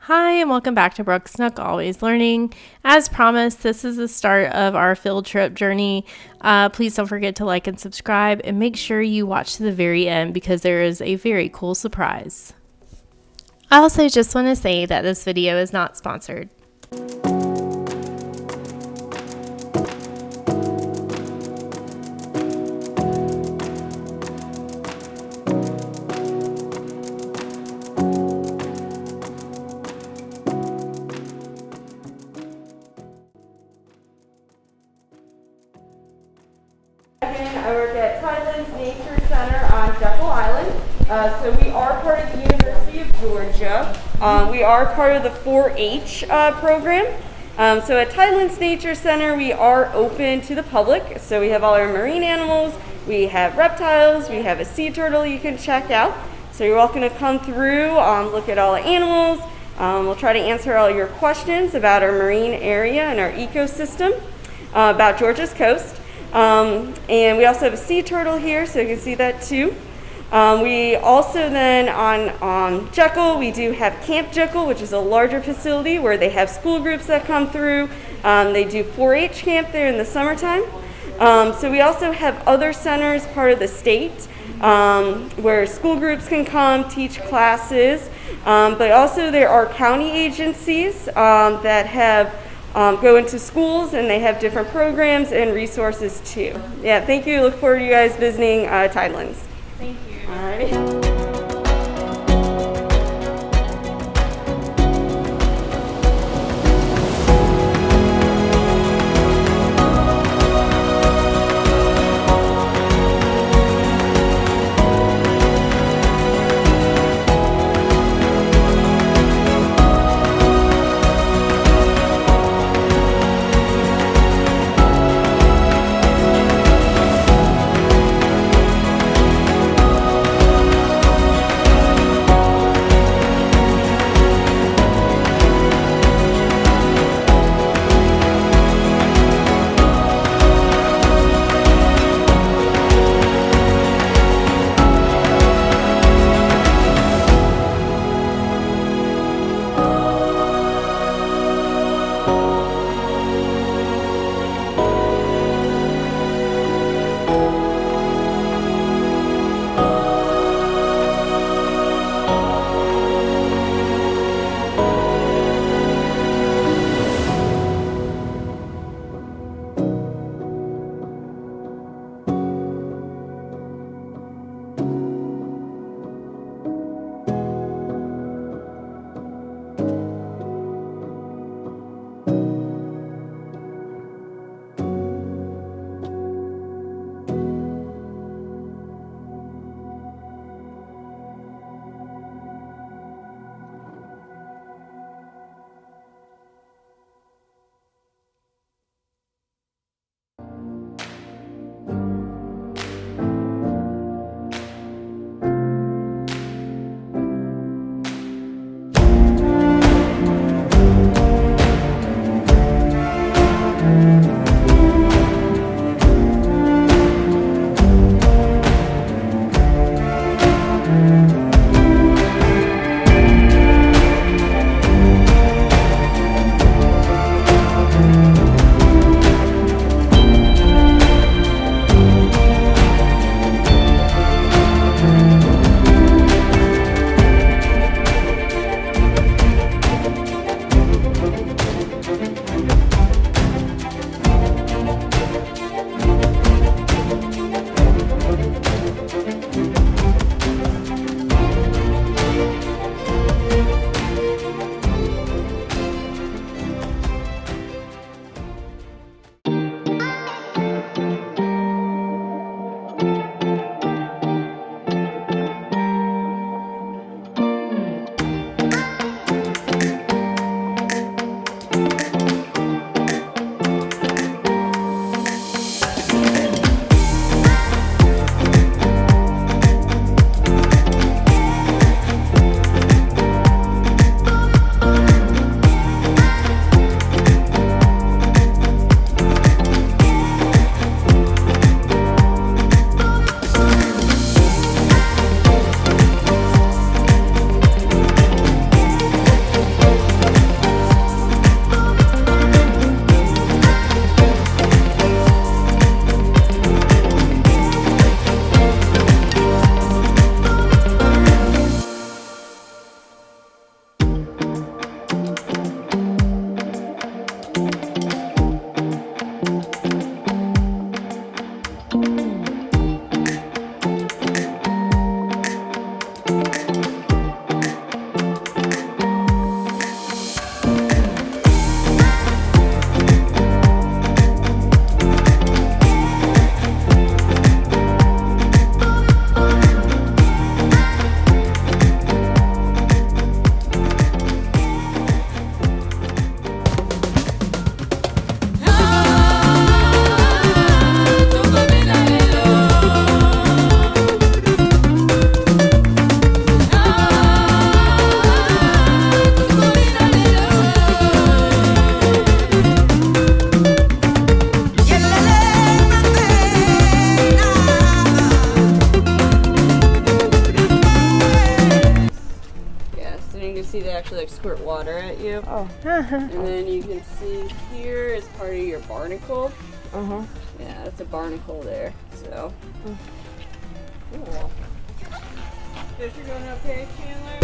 Hi, and welcome back to Brooke Snook Always Learning. As promised, this is the start of our field trip journey. Please don't forget to like and subscribe, and make sure you watch to the very end because there is a very cool surprise. I also just want to say that this video is not sponsored. I work at Tidelands Nature Center on Jekyll Island. So we are part of the University of Georgia. We are part of the 4-H program. So at Tidelands Nature Center, we are open to the public. So we have all our marine animals, we have reptiles, we have a sea turtle you can check out. So you're welcome to come through, look at all the animals. We'll try to answer all your questions about our marine area and our ecosystem, about Georgia's coast. And we also have a sea turtle here, so you can see that too. We also then on Jekyll, we do have Camp Jekyll, which is a larger facility where they have school groups that come through. They do 4-H camp there in the summertime. So we also have other centers, part of the state, where school groups can come, teach classes. But also there are county agencies that have go into schools, and they have different programs and resources too. Yeah, thank you. Look forward to you guys visiting Tidelands. Thank you. Alrighty. they actually like squirt water at you. Oh. And then you can see here is part of your barnacle. Uh-huh. Yeah, that's a barnacle there. So. Cool. Guess you're doing okay, Chandler?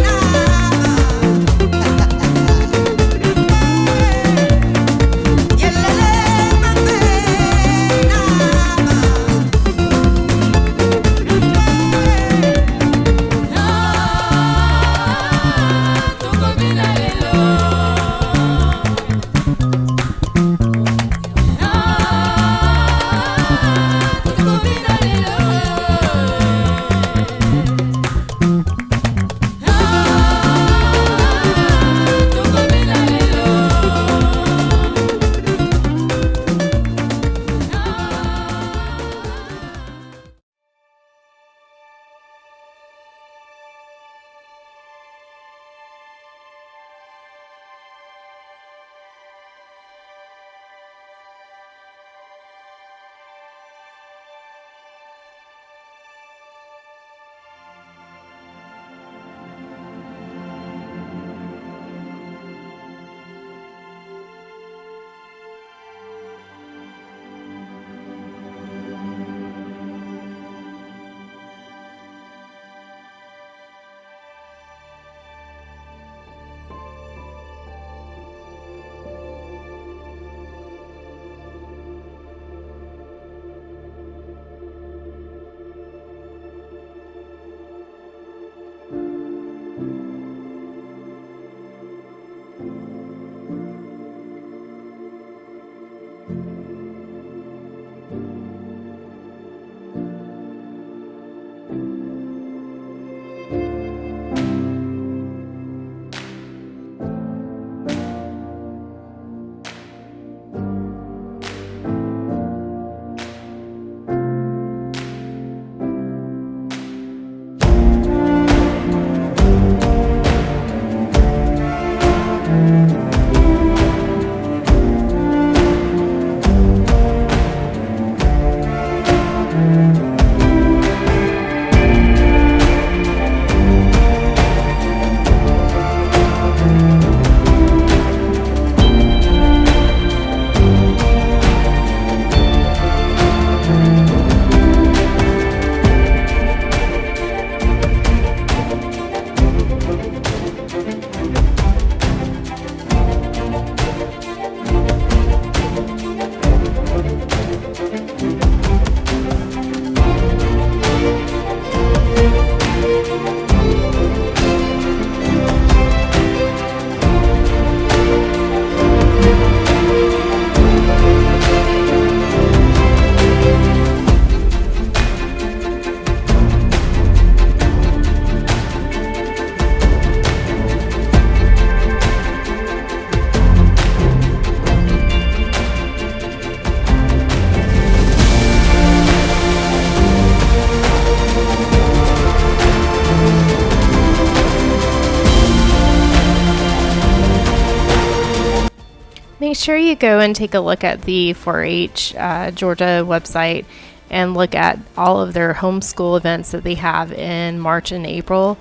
Make sure you go and take a look at the 4-H Georgia website and look at all of their homeschool events that they have in March and April.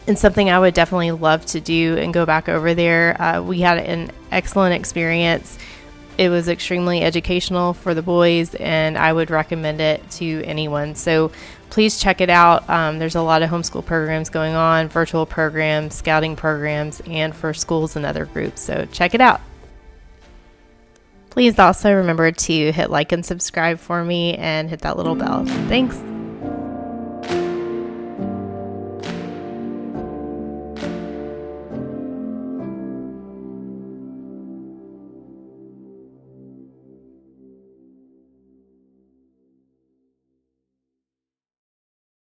And something I would definitely love to do and go back over there. We had an excellent experience. It was extremely educational for the boys, and I would recommend it to anyone. So please check it out. There's a lot of homeschool programs going on, virtual programs, scouting programs, and for schools and other groups. So check it out. Please also remember to hit like and subscribe for me and hit that little bell. Thanks.